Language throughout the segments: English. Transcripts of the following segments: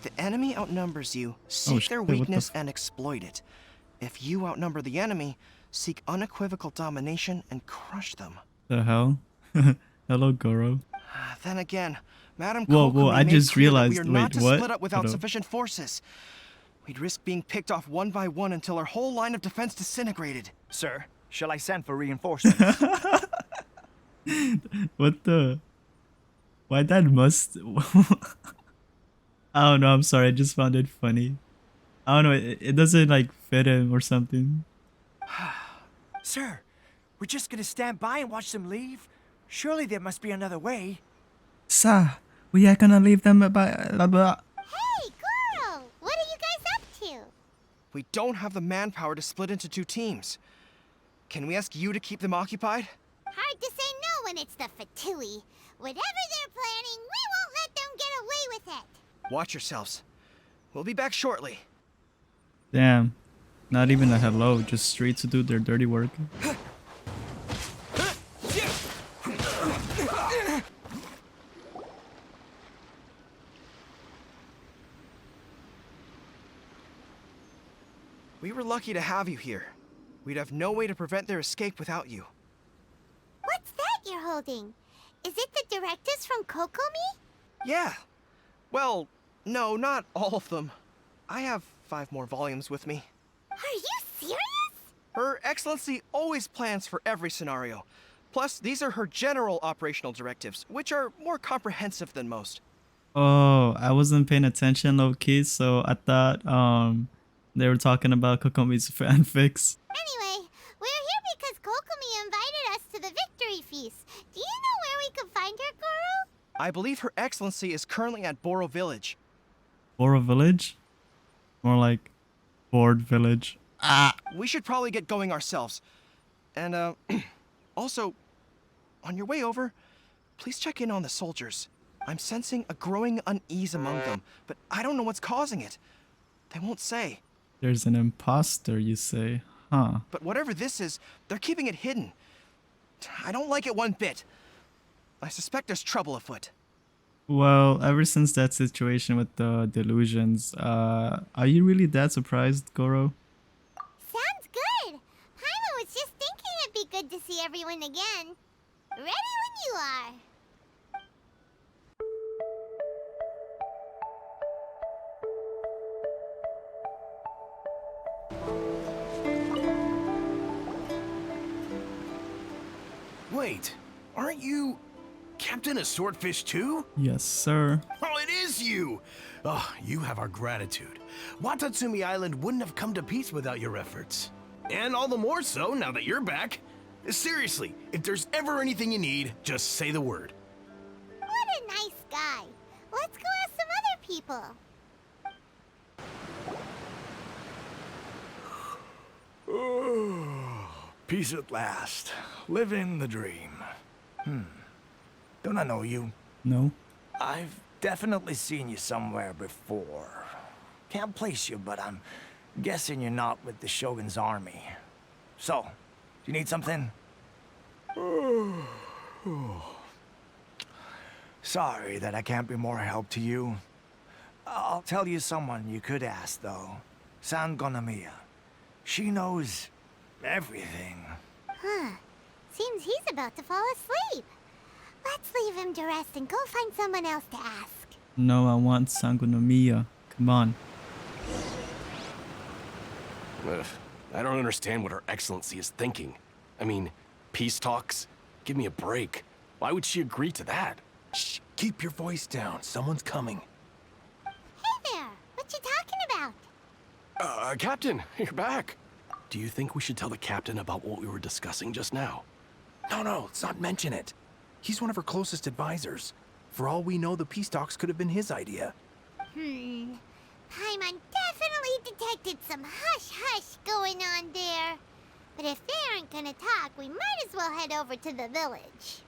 If the enemy outnumbers you, Oh, seek their shit, what the weakness and exploit it. If you outnumber the enemy, seek unequivocal domination and crush them. The hell? Hello, Goro. Then again, Madame Whoa, I Kokomi made just clear that we realized. are not Wait, to what? split up without Hold up. sufficient forces. We'd risk being picked off one by one until our whole line of defense disintegrated. Sir, shall I send for reinforcements? What the? Why that must? I don't know. I'm sorry. I just found it funny. I don't know. It doesn't like fit him or something. Sir, we're just gonna stand by and watch them leave? Surely there must be another way. Sir, we are gonna leave them by. Blah, blah. Hey, Goro! What are you guys up to? We don't have the manpower to split into two teams. Can we ask you to keep them occupied? Hard to say no when it's the Fatui. Whatever they're planning, we won't let them get away with it. Watch yourselves. We'll be back shortly. Damn. Not even a hello. Just straight to do their dirty work. We were lucky to have you here. We'd have no way to prevent their escape without you. What's that you're holding? Is it the directives from Kokomi? Yeah. Well, no, not all of them. I have 5 more volumes with me. Are you serious? Her Excellency always plans for every scenario. Plus, these are her general operational directives, which are more comprehensive than most. Oh, I wasn't paying attention, low key. So I thought they were talking about Kokomi's fanfics. Anyway, we're here because Kokomi invited us to the victory feast. Do you know where we could find her, Goro? I believe Her Excellency is currently at Boro Village. Boro Village? More like Board Village. We should probably get going ourselves. And, also, on your way over, please check in on the soldiers. I'm sensing a growing unease among them, but I don't know what's causing it. They won't say. There's an imposter, you say? Huh. But whatever this is, they're keeping it hidden. I don't like it one bit. I suspect there's trouble afoot. Well, ever since that situation with the delusions, are you really that surprised, Goro? Sounds good. Paimon was just thinking it'd be good to see everyone again. Ready when you are. Wait, aren't you Captain of Swordfish too? Yes, sir. Oh, it is you! Oh, you have our gratitude. Watatsumi Island wouldn't have come to peace without your efforts. And all the more so now that you're back. Seriously, if there's ever anything you need, just say the word. What a nice guy. Let's go ask some other people. Peace at last. Living the dream. Don't I know you? No? I've definitely seen you somewhere before. Can't place you, but I'm guessing you're not with the Shogun's army. So, do you need something? Sorry that I can't be more help to you. I'll tell you someone you could ask, though. Sangonomiya. She knows everything. Huh. Seems he's about to fall asleep. Let's leave him to rest and go find someone else to ask. No, I want Sangonomiya. Come on. Ugh, I don't understand what Her Excellency is thinking. I mean, peace talks? Give me a break. Why would she agree to that? Shh, keep your voice down. Someone's coming. Hey there. What you talking about? Captain, you're back. Do you think we should tell the captain about what we were discussing just now? No, let's not mention it. He's one of her closest advisors. For all we know, the peace talks could have been his idea. Paimon definitely detected some hush-hush going on there. But if they aren't gonna talk, we might as well head over to the village.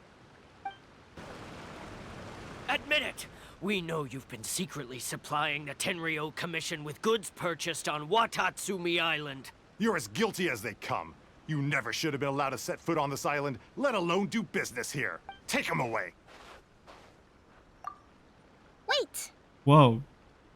Admit it! We know you've been secretly supplying the Tenryo Commission with goods purchased on Watatsumi Island. You're as guilty as they come. You never should have been allowed to set foot on this island, let alone do business here. Take him away. Wait! Whoa.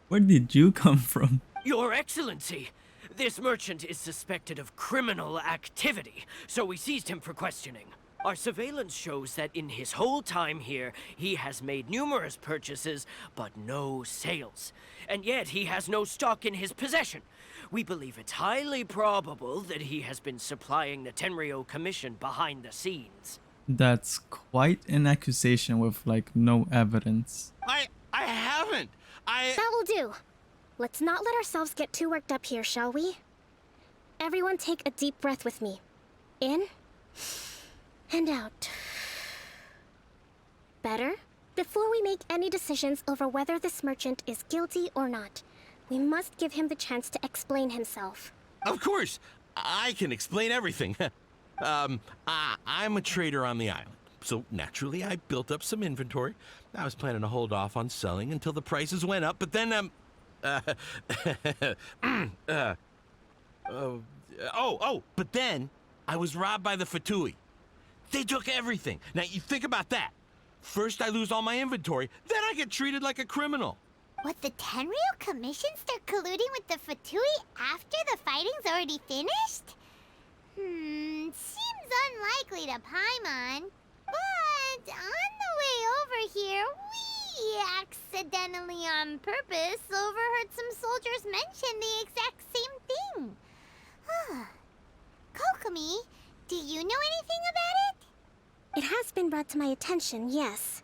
Where did you come from? Your Excellency, this merchant is suspected of criminal activity, so we seized him for questioning. Our surveillance shows that in his whole time here, he has made numerous purchases, but no sales. And yet he has no stock in his possession. We believe it's highly probable that he has been supplying the Tenryo Commission behind the scenes. That's quite an accusation with like no evidence. I haven't. That will do. Let's not let ourselves get too worked up here, shall we? Everyone take a deep breath with me. In and out. Better? Before we make any decisions over whether this merchant is guilty or not, we must give him the chance to explain himself. Of course, I can explain everything. I'm a trader on the island, so naturally I built up some inventory. I was planning to hold off on selling until the prices went up, but then, but then I was robbed by the Fatui. They took everything. Now, you think about that. First I lose all my inventory, then I get treated like a criminal. What, the Tenryo Commission start colluding with the Fatui after the fighting's already finished? Seems unlikely to Paimon. But on the way over here, we accidentally on purpose overheard some soldiers mention the exact same thing. Kokomi, do you know anything about it? It has been brought to my attention, yes.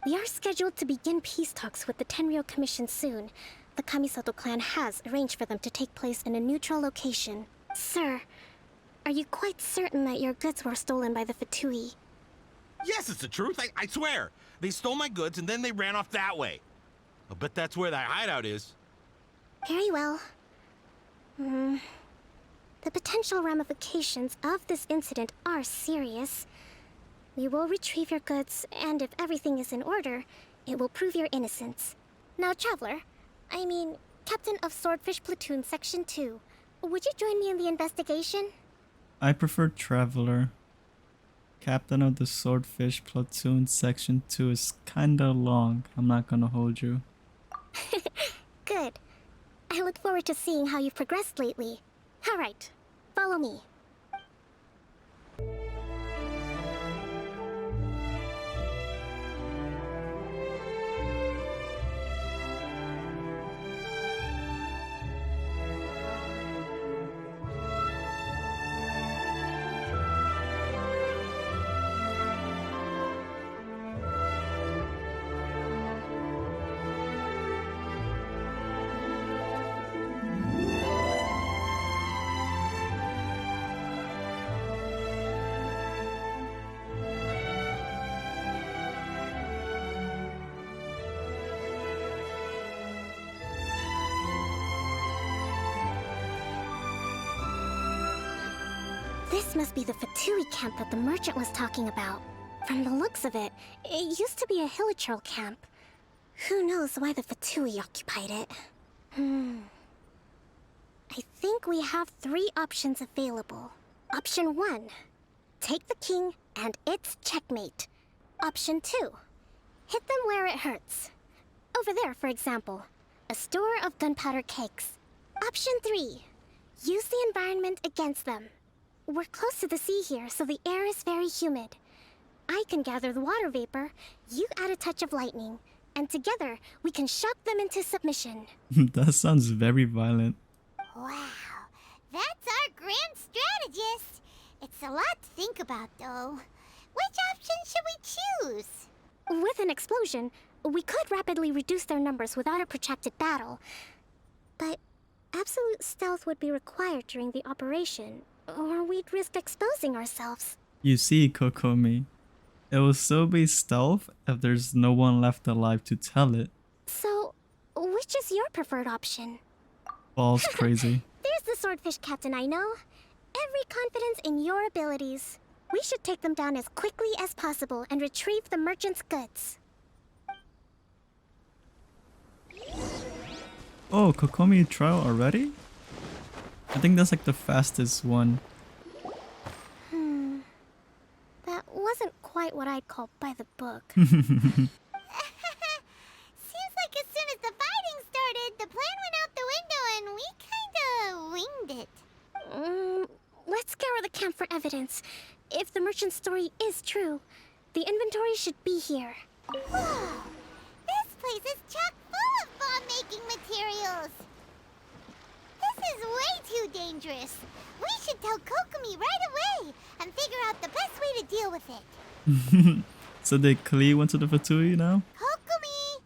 We are scheduled to begin peace talks with the Tenryo Commission soon. The Kamisato clan has arranged for them to take place in a neutral location. Sir, are you quite certain that your goods were stolen by the Fatui? Yes, it's the truth. I swear. They stole my goods and then they ran off that way. I bet that's where that hideout is. Very well. The potential ramifications of this incident are serious. We will retrieve your goods, and if everything is in order, it will prove your innocence. Now, Traveler, Captain of Swordfish Platoon Section 2, would you join me in the investigation? I prefer Traveler. Captain of the Swordfish Platoon Section 2 is kinda long. I'm not gonna hold you. Good. I look forward to seeing how you've progressed lately. Alright, follow me. This must be the Fatui camp that the merchant was talking about. From the looks of it, it used to be a Hilichurl camp. Who knows why the Fatui occupied it? I think we have 3 options available. Option 1. Take the king and it's checkmate. Option 2. Hit them where it hurts. Over there, for example. A store of gunpowder cakes. Option 3. Use the environment against them. We're close to the sea here, so the air is very humid. I can gather the water vapor, you add a touch of lightning, and together we can shock them into submission. That sounds very violent. Wow, that's our grand strategist. It's a lot to think about, though. Which option should we choose? With an explosion, we could rapidly reduce their numbers without a protracted battle. But absolute stealth would be required during the operation, or we'd risk exposing ourselves. You see, Kokomi, it will still be stealth if there's no one left alive to tell it. So, which is your preferred option? Balls crazy. There's the swordfish captain I know. Every confidence in your abilities. We should take them down as quickly as possible and retrieve the merchant's goods. Oh, Kokomi trial already? I think that's like the fastest one. That wasn't quite what I'd call by the book. Seems like as soon as the fighting started, evidence. If the merchant's story is true, the inventory should be here. This place is chock full of bomb-making materials. This is way too dangerous. We should tell Kokomi right away and figure out the best way to deal with it. So they clearly went to the Fatui now? Kokomi!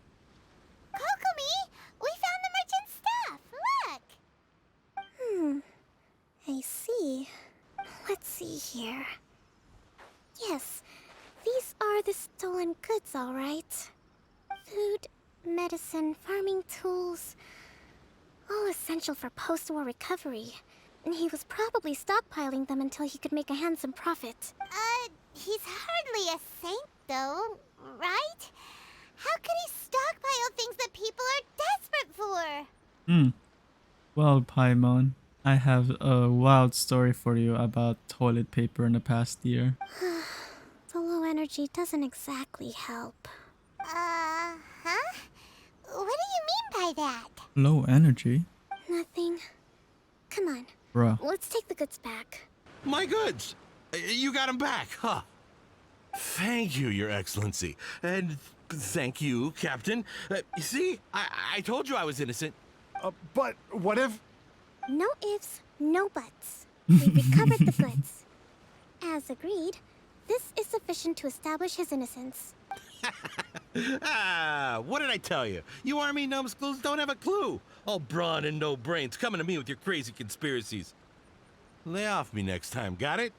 Kokomi! We found the merchant's stuff! Look! I see. Let's see here. Yes, these are the stolen goods, all right. Food, medicine, farming tools. All essential for post-war recovery. He was probably stockpiling them until he could make a handsome profit. He's hardly a saint, though, right? How could he stockpile things that people are desperate for? Well, Paimon, I have a wild story for you about toilet paper in the past year. The low energy doesn't exactly help. Huh? What do you mean by that? Low energy? Nothing. Come on, Bruh. let's take the goods back. My goods! You got them back, huh? Thank you, Your Excellency. And thank you, Captain. You see, I told you I was innocent. But what if... No ifs, no buts. We recovered the goods. As agreed, this is sufficient to establish his innocence. What did I tell you? You army numbskulls don't have a clue. All brawn and no brains coming to me with your crazy conspiracies. Lay off me next time, got it?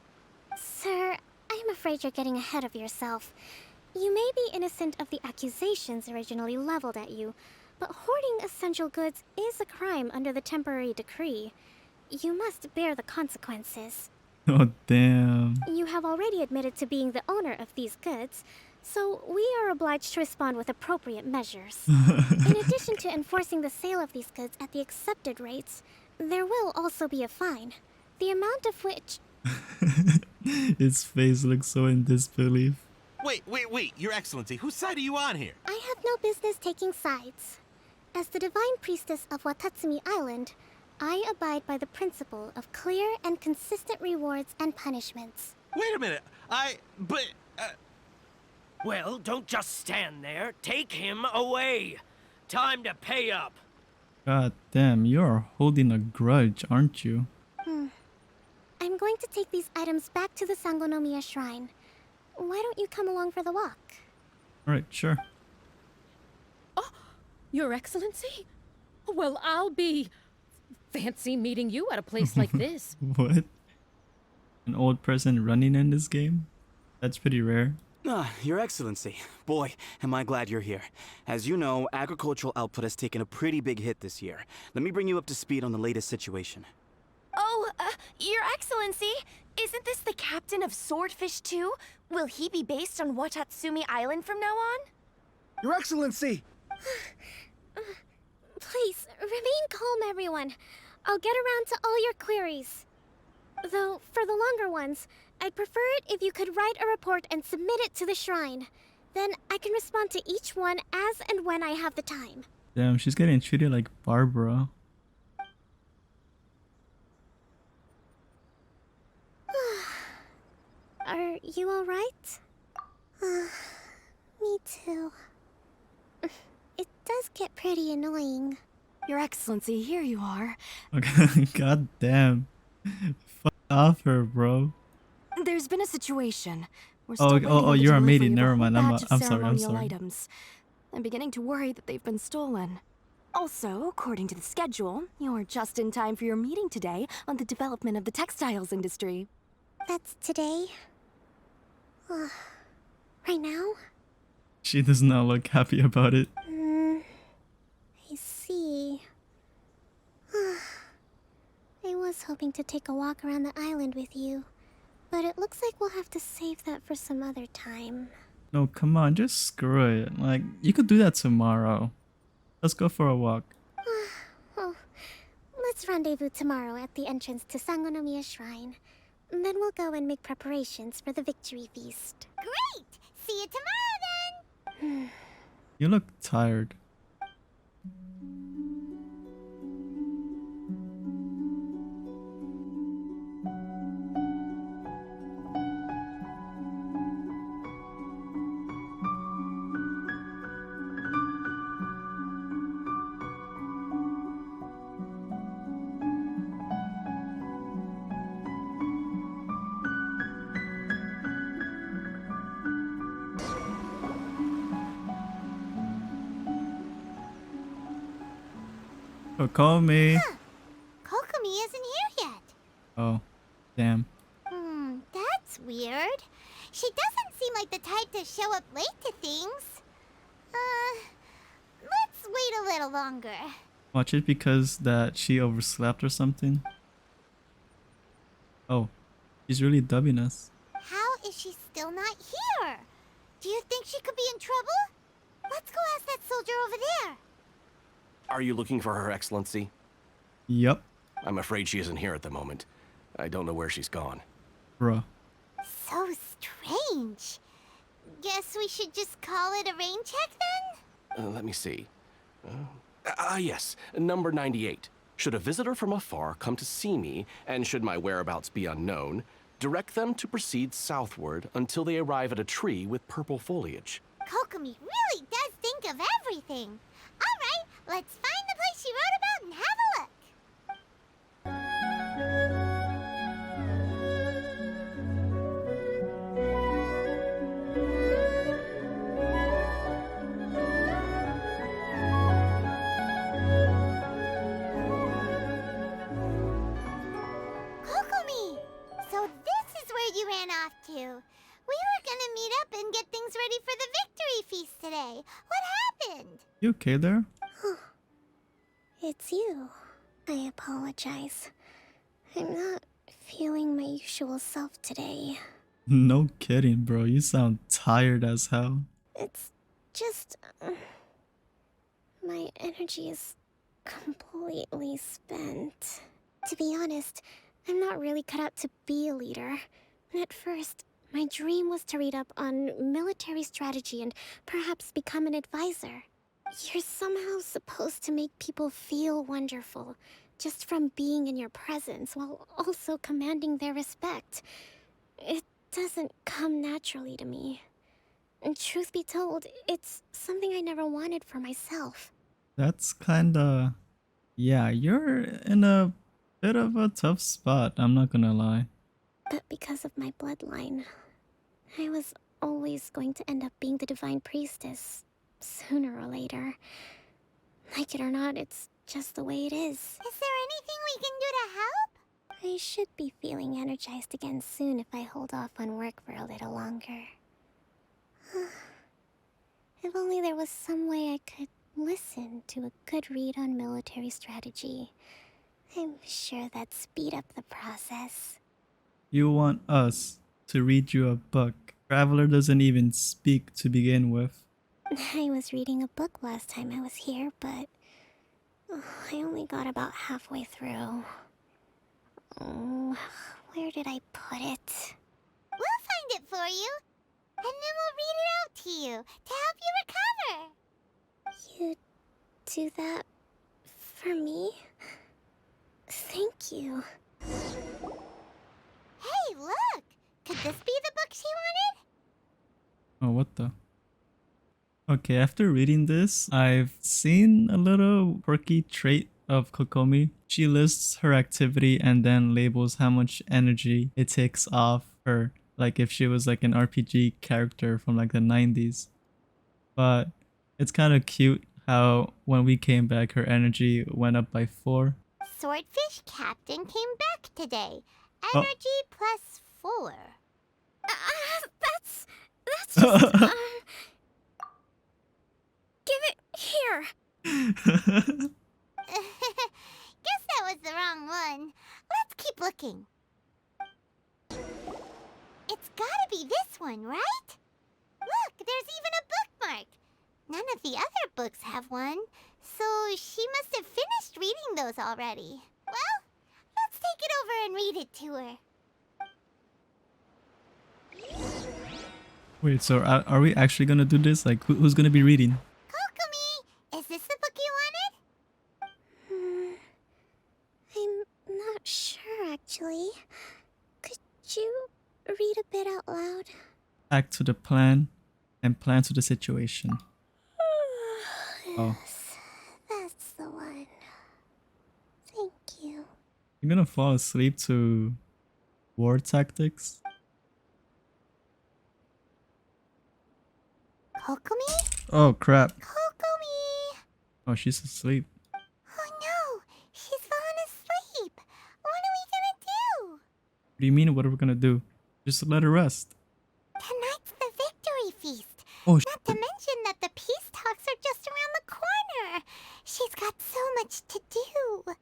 Sir, I'm afraid you're getting ahead of yourself. You may be innocent of the accusations originally leveled at you, but hoarding essential goods is a crime under the temporary decree. You must bear the consequences. Oh, damn. You have already admitted to being the owner of these goods, so we are obliged to respond with appropriate measures. In addition to enforcing the sale of these goods at the accepted rates, there will also be a fine, the amount of which... His face looks so in disbelief. Wait, Your Excellency, whose side are you on here? I have no business taking sides. As the divine priestess of Watatsumi Island, I abide by the principle of clear and consistent rewards and punishments. Wait a minute, Well, don't just stand there. Take him away. Time to pay up. God damn, you're holding a grudge, aren't you? I'm going to take these items back to the Sangonomiya Shrine. Why don't you come along for the walk? Alright, sure. Your Excellency? Well, I'll be... fancy meeting you at a place like this. What? An old person running in this game? That's pretty rare. Your Excellency. Boy, am I glad you're here. As you know, agricultural output has taken a pretty big hit this year. Let me bring you up to speed on the latest situation. Oh, Your Excellency, isn't this the captain of Swordfish 2? Will he be based on Watatsumi Island from now on? Your Excellency! Please, remain calm, everyone. I'll get around to all your queries. Though, for the longer ones, I'd prefer it if you could write a report and submit it to the shrine. Then I can respond to each one as and when I have the time. Damn, she's getting treated like Barbara. Are you alright? Me too. It does get pretty annoying. Your Excellency, here you are. Okay, god damn. Fuck off her, bro. There's been a situation. We're Oh, still waiting on the you're a delivery maiden. of Never whole mind. batch of I'm sorry. I'm ceremonial sorry. Items. I'm beginning to worry that they've been stolen. Also, according to the schedule, you're just in time for your meeting today on the development of the textiles industry. That's today? Right now? She does not look happy about it. I see. I was hoping to take a walk around the island with you, but it looks like we'll have to save that for some other time. No, come on, just screw it. Like, you could do that tomorrow. Let's go for a walk. Oh, let's rendezvous tomorrow at the entrance to Sangonomiya Shrine. Then we'll go and make preparations for the victory feast. Great! See you tomorrow then! You look tired. Kokomi. Kokomi isn't here yet. Oh, damn. That's weird. She doesn't seem like the type to show up late to things. Let's wait a little longer. Watch it because that she overslept or something. Oh, she's really dubbing us. How is she still not here? Do you think she could be in trouble? Let's go ask that soldier over there. Are you looking for Her Excellency? Yup, I'm afraid she isn't here at the moment. I don't know where she's gone. bruh. So strange. Guess we should just call it a rain check then? Let me see. Yes, number 98. Should a visitor from afar come to see me, and should my whereabouts be unknown, direct them to proceed southward until they arrive at a tree with purple foliage. Kokomi really does think of everything. All right, let's find the place she wrote about and have a look. Kokomi! So this is where you ran off to. We were gonna meet up and get things ready for the victory feast today. What happened? You okay there? It's you. I apologize. I'm not feeling my usual self today. No kidding, bro. You sound tired as hell. It's just... my energy is completely spent. To be honest, I'm not really cut out to be a leader. At first, my dream was to read up on military strategy and perhaps become an advisor. You're somehow supposed to make people feel wonderful, just from being in your presence, while also commanding their respect. It doesn't come naturally to me. And truth be told, it's something I never wanted for myself. That's kinda... Yeah, you're in a bit of a tough spot, I'm not gonna lie. But because of my bloodline, I was always going to end up being the Divine Priestess, sooner or later. Like it or not, it's just the way it is. Is there anything we can do to help? I should be feeling energized again soon if I hold off on work for a little longer. If only there was some way I could listen to a good read on military strategy. I'm sure that'd speed up the process. You want us to read you a book. Traveler doesn't even speak to begin with. I was reading a book last time I was here, but I only got about halfway through. Oh, where did I put it? We'll find it for you. And then we'll read it out to you to help you recover. You do that for me? Thank you. Hey, look! Could this be the book she wanted? Oh, what the? Okay, after reading this, I've seen a little quirky trait of Kokomi. She lists her activity and then labels how much energy it takes off her, like if she was like an RPG character from like the 90s. But it's kind of cute how when we came back, her energy went up by 4. Swordfish Captain came back today. Energy plus 4. That's just, give it here. Guess that was the wrong one. Let's keep looking. It's gotta be this one, right? Look, there's even a bookmark. None of the other books have one, so she must have finished reading those already. Well, let's take it over and read it to her. Wait, so are we actually gonna do this? Like, who's gonna be reading? Kokomi, is this the book you wanted? I'm not sure, actually. Could you read a bit out loud? Act to the plan and plan to the situation. Oh. Yes, that's the one. Thank you. You're gonna fall asleep to war tactics? Kokomi? Oh crap. Kokomi! Oh, she's asleep. Oh no! do you mean? What are we gonna do? Just let her rest. Tonight's the victory feast. Oh, Not to mention that the peace talks are just around the corner. She's got so much to do.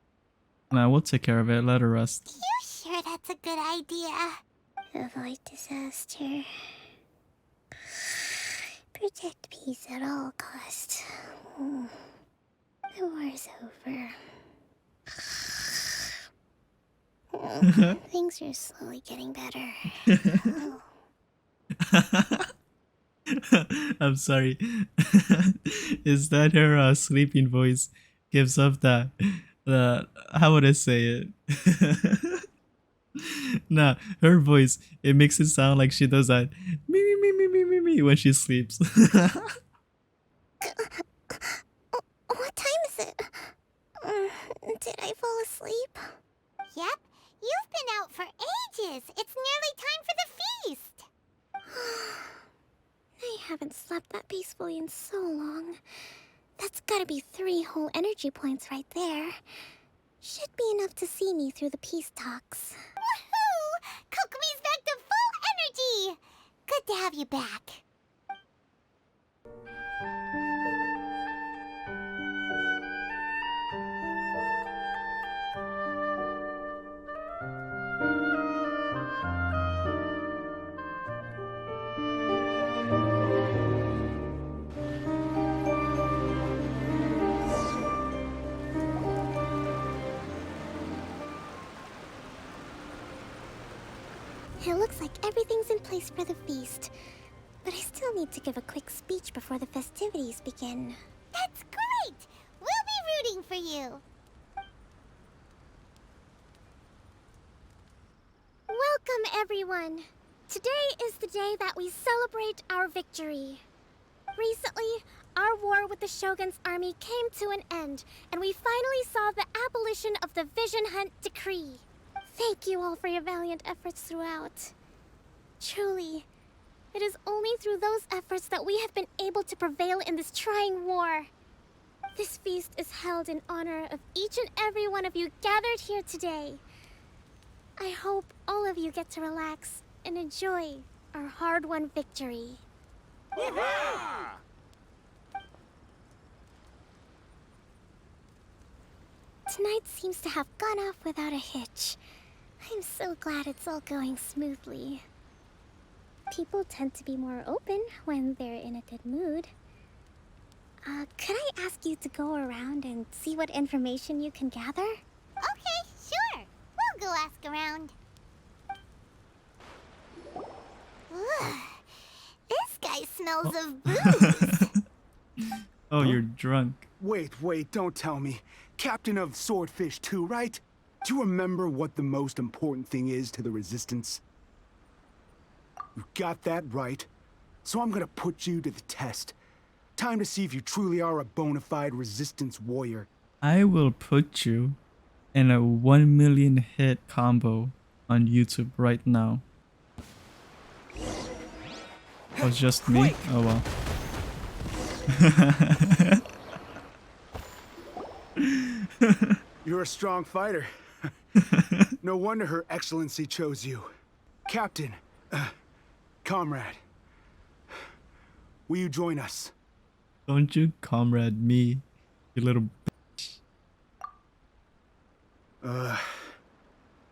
Nah, we'll take care of it. Let her rest. You sure that's a good idea? Avoid disaster. Protect peace at all costs. The war's over. Things are slowly getting better. I'm sorry. Is that her sleeping voice gives off that how would I say it? Nah, her voice, it makes it sound like she does that me when she sleeps. What time is it? Did I fall asleep? Yep, you've been out for ages. It's nearly time for the feast. I haven't slept that peacefully in so long. That's gotta be 3 whole energy points right there. Should be enough to see me through the peace talks. Woohoo! Kokomi's back to full energy! Good to have you back. It looks like everything's in place for the feast. But I still need to give a quick speech before the festivities begin. That's great! We'll be rooting for you. Welcome, everyone. Today is the day that we celebrate our victory. Recently, our war with the Shogun's army came to an end, and we finally saw the abolition of the Vision Hunt Decree. Thank you all for your valiant efforts throughout. Truly, it is only through those efforts that we have been able to prevail in this trying war. This feast is held in honor of each and every one of you gathered here today. I hope all of you get to relax and enjoy our hard-won victory. Tonight seems to have gone off without a hitch. I'm so glad it's all going smoothly. People tend to be more open when they're in a good mood. Could I ask you to go around and see what information you can gather? Okay, sure. We'll go ask around. Ugh, this guy smells of booze. Oh, you're drunk. Wait, don't tell me. Captain of Swordfish 2, right? Do you remember what the most important thing is to the Resistance? You got that right. So I'm gonna put you to the test. Time to see if you truly are a bona fide Resistance warrior. I will put you in a 1 million hit combo on YouTube right now. Oh, it's just me? Oh well. You're a strong fighter. No wonder Her Excellency chose you. Captain, comrade, will you join us? Don't you comrade me, you little bitch.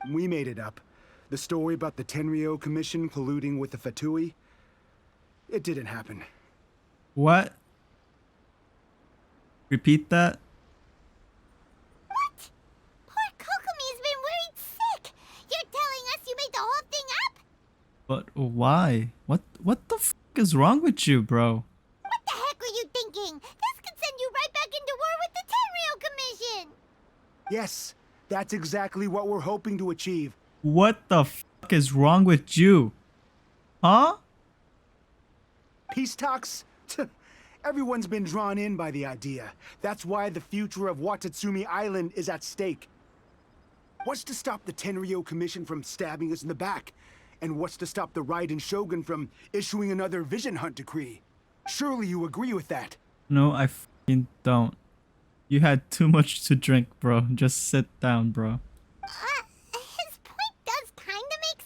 We made it up. The story about the Tenryou Commission colluding with the Fatui, it didn't happen. What? Repeat that? What? Poor Kokomi's been worried sick. You're telling us you made the whole thing up? But why? What the f is wrong with you, bro? What the heck were you thinking? This could send you right back into war with the Tenryou Commission. Yes, that's exactly what we're hoping to achieve. What the f is wrong with you? Huh? Peace talks? Everyone's been drawn in by the idea. That's why the future of Watatsumi Island is at stake. What's to stop the Tenryou Commission from stabbing us in the back? And what's to stop the Raiden Shogun from issuing another Vision Hunt decree? Surely you agree with that. No, I f***ing don't. You had too much to drink, bro. Just sit down, bro. His point does kinda make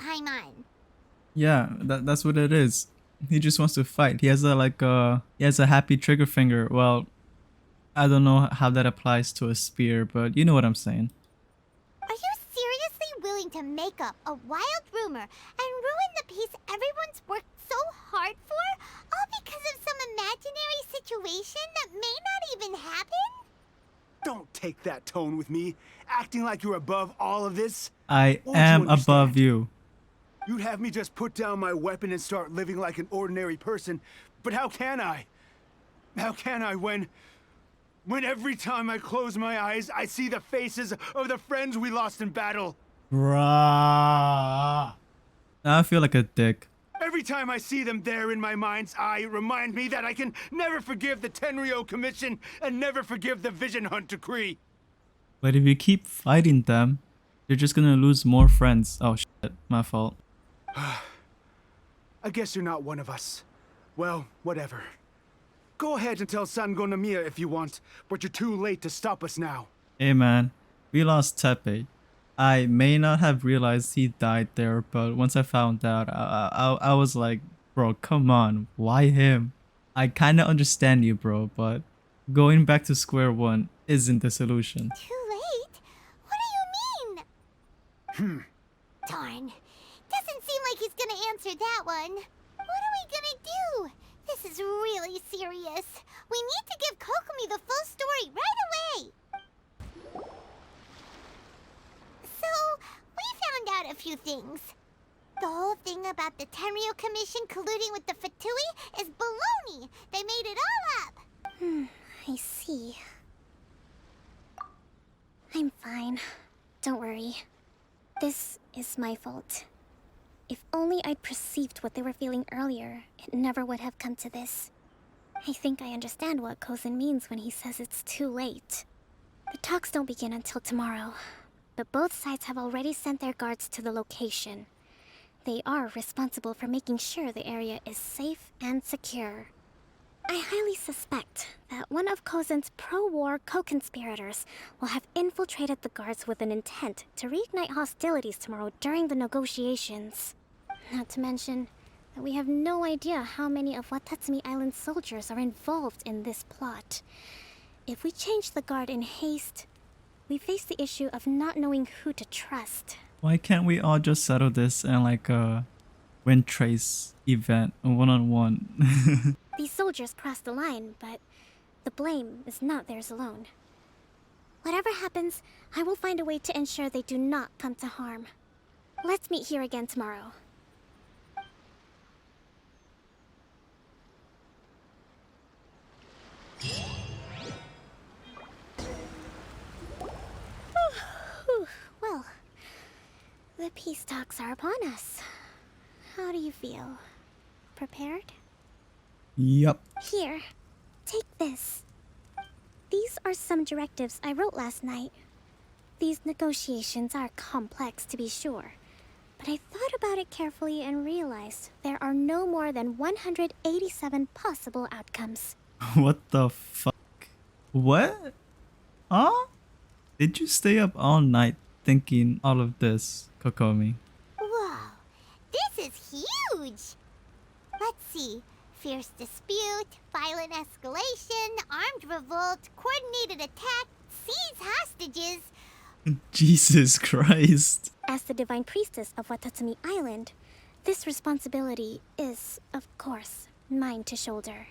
Paimon. Yeah, that's what it is. He just wants to fight. He has a happy trigger finger. Well, I don't know how that applies to a spear, but you know what I'm saying. Are you seriously willing to make up a wild rumor and ruin the peace everyone's worked so hard for, all because of some imaginary situation that may not even happen? Don't take that tone with me, acting like you're above all of this. I Won't you am above understand? you. You'd have me just put down my weapon and start living like an ordinary person, but how can I? How can I when every time I close my eyes, I see the faces of the friends we lost in battle? Bruh. I feel like a dick. Every time I see them there in my mind's eye, remind me that I can never forgive the Tenryo Commission and never forgive the Vision Hunt Decree. But if you keep fighting them, you're just gonna lose more friends. Oh shit, my fault. I guess you're not one of us. Well, whatever. Go ahead and tell Sango Namiya if you want, but you're too late to stop us now. Hey man, we lost Tepe. I may not have realized he died there, but once I found out, I was like, bro, come on, why him? I kinda understand you, bro, but going back to square one isn't the solution. Too late? What do you mean? Darn. Doesn't seem like he's gonna answer that one. What are we gonna do? This is really serious. We need to give Kokomi the full story right away. So, we found out a few things. The whole thing about the Tenryo Commission colluding with the Fatui is baloney. They made it all up. I see. I'm fine. Don't worry. This is my fault. If only I'd perceived what they were feeling earlier, it never would have come to this. I think I understand what Kozin means when he says it's too late. The talks don't begin until tomorrow, but both sides have already sent their guards to the location. They are responsible for making sure the area is safe and secure. I highly suspect that one of Kozin's pro-war co-conspirators will have infiltrated the guards with an intent to reignite hostilities tomorrow during the negotiations. Not to mention that we have no idea how many of Watatsumi Island's soldiers are involved in this plot. If we change the guard in haste, we face the issue of not knowing who to trust. Why can't we all just settle this in like a Wind Trace event, a one-on-one? These soldiers crossed the line, but the blame is not theirs alone. Whatever happens, I will find a way to ensure they do not come to harm. Let's meet here again tomorrow. Well, the peace talks are upon us. How do you feel? Prepared? Yup. Here, take this. These are some directives I wrote last night. These negotiations are complex, to be sure, but I thought about it carefully and realized there are no more than 187 possible outcomes. What the fuck? What? Huh? Did you stay up all night thinking all of this, Kokomi? Whoa, this is huge! Let's see. Fierce dispute, violent escalation, armed revolt, coordinated attack, seize hostages. Jesus Christ. As the Divine Priestess of Watatsumi Island, this responsibility is, of course, mine to shoulder.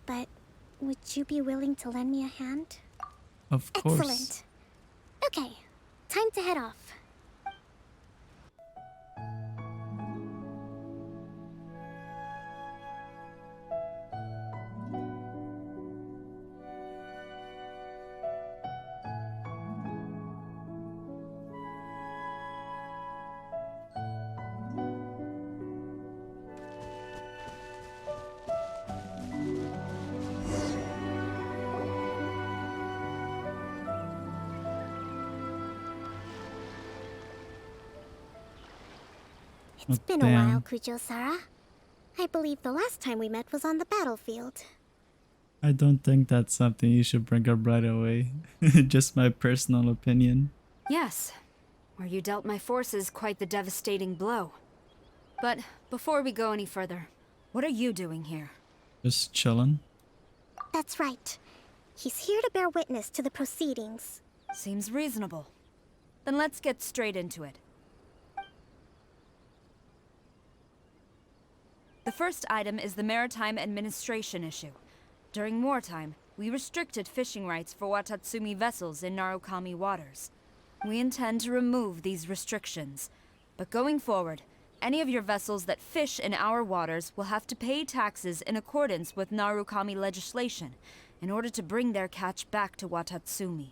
But would you be willing to lend me a hand? Of course. Excellent. Okay, time to head off. It's been a while, Kujo-Sara. I believe the last time we met was on the battlefield. I don't think that's something you should bring up right away. Just my personal opinion. Yes. where you dealt my forces quite the devastating blow. But before we go any further, what are you doing here? Just chillin'. That's right. He's here to bear witness to the proceedings. Seems reasonable. Then let's get straight into it. The first item is the Maritime Administration issue. During wartime, we restricted fishing rights for Watatsumi vessels in Narukami waters. We intend to remove these restrictions, but going forward, any of your vessels that fish in our waters will have to pay taxes in accordance with Narukami legislation in order to bring their catch back to Watatsumi.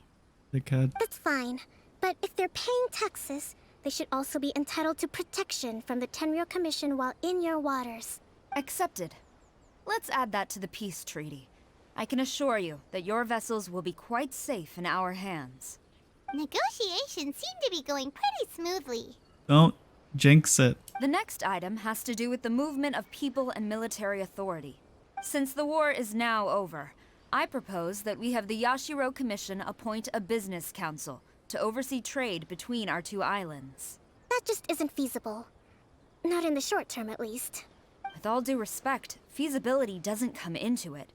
The cat. That's fine, but if they're paying taxes, they should also be entitled to protection from the Tenryou Commission while in your waters. Accepted. Let's add that to the peace treaty. I can assure you that your vessels will be quite safe in our hands. Negotiations seem to be going pretty smoothly. Don't jinx it. The next item has to do with the movement of people and military authority. Since the war is now over, I propose that we have the Yashiro Commission appoint a business council to oversee trade between our two islands. That just isn't feasible. Not in the short term, at least. With all due respect, feasibility doesn't come into it.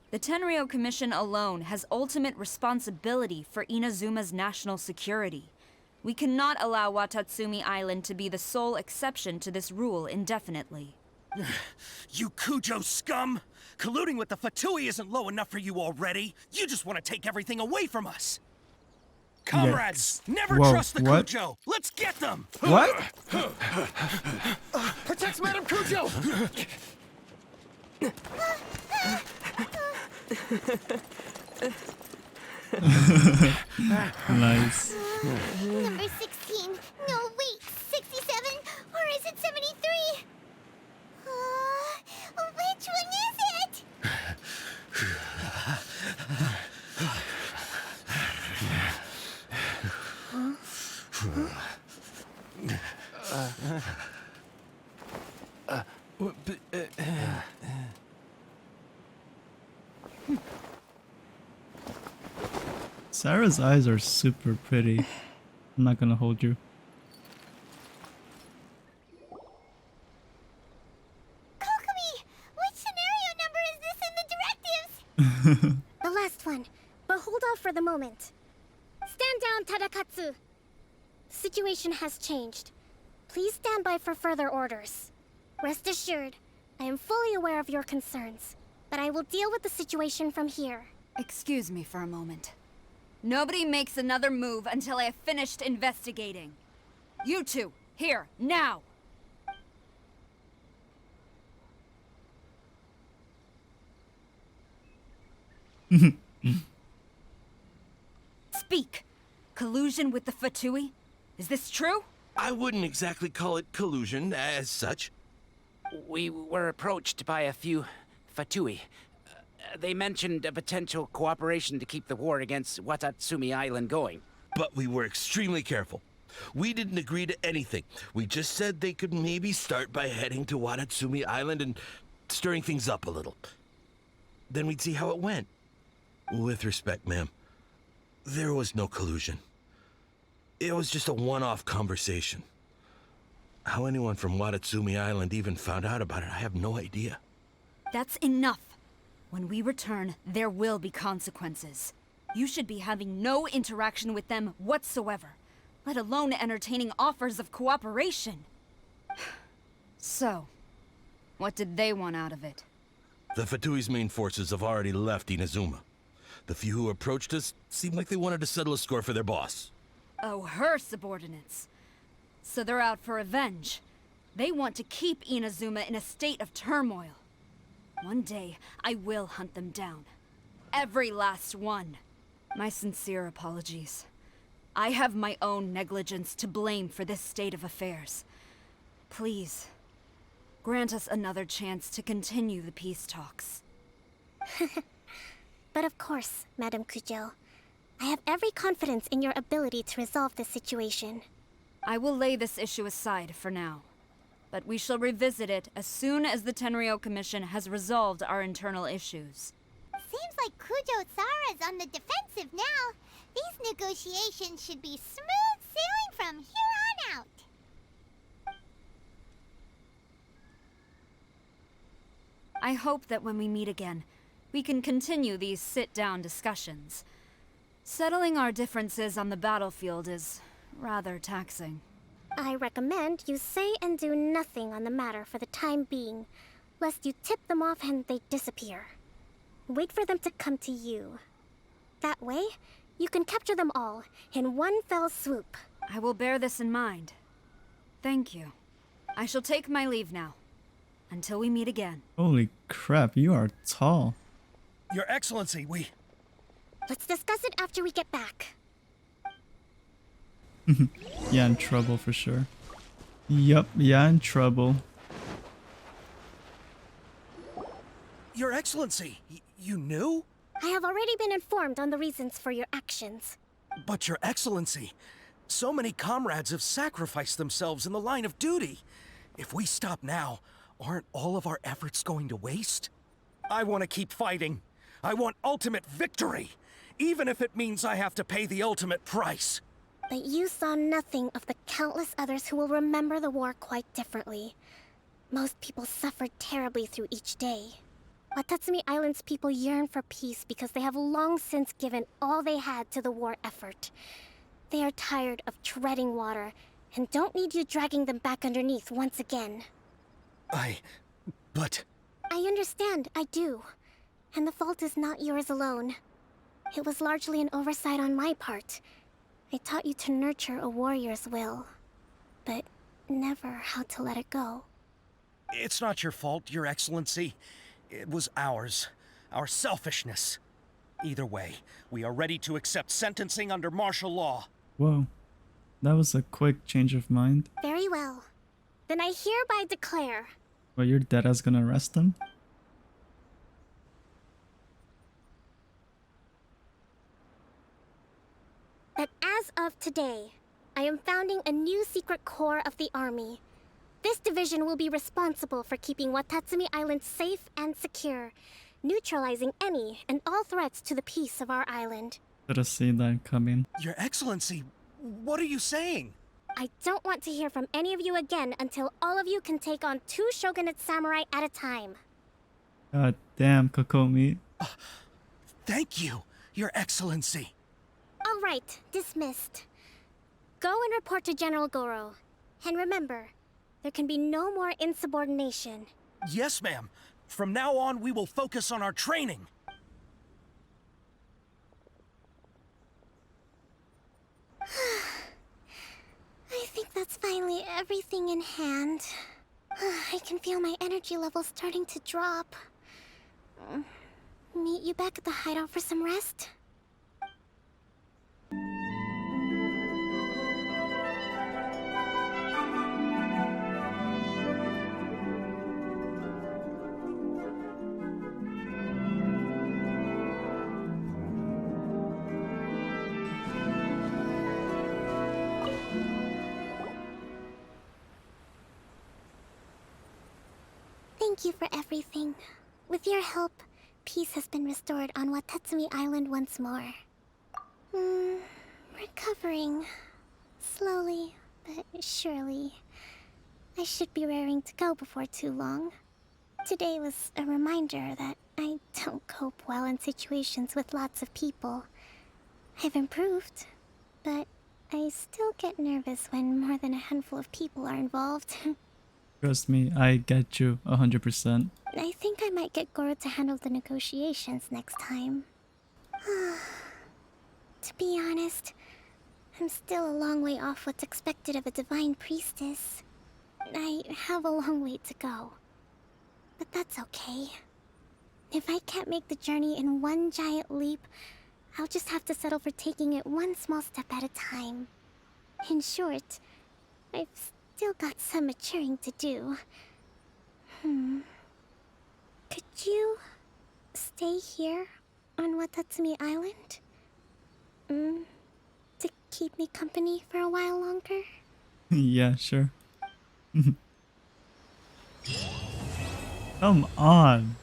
The Tenryou Commission alone has ultimate responsibility for Inazuma's national security. We cannot allow Watatsumi Island to be the sole exception to this rule indefinitely. You Kujo scum! Colluding with the Fatui isn't low enough for you already. You just want to take everything away from us. Comrades, never Whoa, trust the what? Kujo. Let's get them. What? Protect Madame Kujo! Nice. Number 16. No, wait. 67? Or is it 73? Which one is it? Sarah's eyes are super pretty. I'm not gonna hold you. Kokomi! Which scenario number is this in the directives? The last one, but hold off for the moment. Stand down, Tadakatsu. The situation has changed. Please stand by for further orders. Rest assured, I am fully aware of your concerns, but I will deal with the situation from here. Excuse me for a moment. Nobody makes another move until I have finished investigating. You two, here, now! Speak! Collusion with the Fatui? Is this true? I wouldn't exactly call it collusion as such. We were approached by a few Fatui. They mentioned a potential cooperation to keep the war against Watatsumi Island going. But we were extremely careful. We didn't agree to anything. We just said they could maybe start by heading to Watatsumi Island and stirring things up a little. Then we'd see how it went. With respect, ma'am, there was no collusion. It was just a one-off conversation. How anyone from Watatsumi Island even found out about it, I have no idea. That's enough. When we return, there will be consequences. You should be having no interaction with them whatsoever, let alone entertaining offers of cooperation. So, what did they want out of it? The Fatui's main forces have already left Inazuma. The few who approached us seemed like they wanted to settle a score for their boss. Oh, her subordinates. So they're out for revenge. They want to keep Inazuma in a state of turmoil. One day, I will hunt them down. Every last one. My sincere apologies. I have my own negligence to blame for this state of affairs. Please, grant us another chance to continue the peace talks. But of course, Madame Kujo. I have every confidence in your ability to resolve this situation. I will lay this issue aside for now. But we shall revisit it as soon as the Tenryou Commission has resolved our internal issues. Seems like Kujo Sara's on the defensive now. These negotiations should be smooth sailing from here on out. I hope that when we meet again, we can continue these sit-down discussions. Settling our differences on the battlefield is rather taxing. I recommend you say and do nothing on the matter for the time being, lest you tip them off and they disappear. Wait for them to come to you. That way, you can capture them all in one fell swoop. I will bear this in mind. Thank you. I shall take my leave now. Until we meet again. Holy crap, you are tall. Your Excellency, we... Let's discuss it after we get back. Yeah, in trouble for sure. Yup, yeah, in trouble. Your Excellency, you knew? I have already been informed on the reasons for your actions. But Your Excellency, so many comrades have sacrificed themselves in the line of duty. If we stop now, aren't all of our efforts going to waste? I want to keep fighting. I want ultimate victory, even if it means I have to pay the ultimate price. But you saw nothing of the countless others who will remember the war quite differently. Most people suffered terribly through each day. Watatsumi Island's people yearn for peace because they have long since given all they had to the war effort. They are tired of treading water and don't need you dragging them back underneath once again. But... I understand, I do. And the fault is not yours alone. It was largely an oversight on my part. I taught you to nurture a warrior's will, but never how to let it go. It's not your fault, Your Excellency. It was ours. Our selfishness. Either way, we are ready to accept sentencing under martial law. Whoa. That was a quick change of mind. Very well. Then I hereby declare... Well, your dada's gonna arrest them? that as of today, I am founding a new secret corps of the army. This division will be responsible for keeping Watatsumi Island safe and secure, neutralizing any and all threats to the peace of our island. Should have seen that coming. Your Excellency, what are you saying? I don't want to hear from any of you again until all of you can take on 2 shogunate samurai at a time. God damn, Kokomi. Thank you, Your Excellency. All right, dismissed. Go and report to General Goro. And remember, there can be no more insubordination. Yes, ma'am. From now on, we will focus on our training. I think that's finally everything in hand. I can feel my energy levels starting to drop. Meet you back at the hideout for some rest? Thank you for everything. With your help, peace has been restored on Watatsumi Island once more. Recovering. Slowly, but surely. I should be raring to go before too long. Today was a reminder that I don't cope well in situations with lots of people. I've improved, but I still get nervous when more than a handful of people are involved. Trust me, I get you 100%. I think I might get Goro to handle the negotiations next time. To be honest, I'm still a long way off what's expected of a divine priestess. I have a long way to go. But that's okay. If I can't make the journey in one giant leap, I'll just have to settle for taking it one small step at a time. In short, I've still got some maturing to do. Could you stay here on Watatsumi Island? To keep me company for a while longer? Yeah, sure. Come on.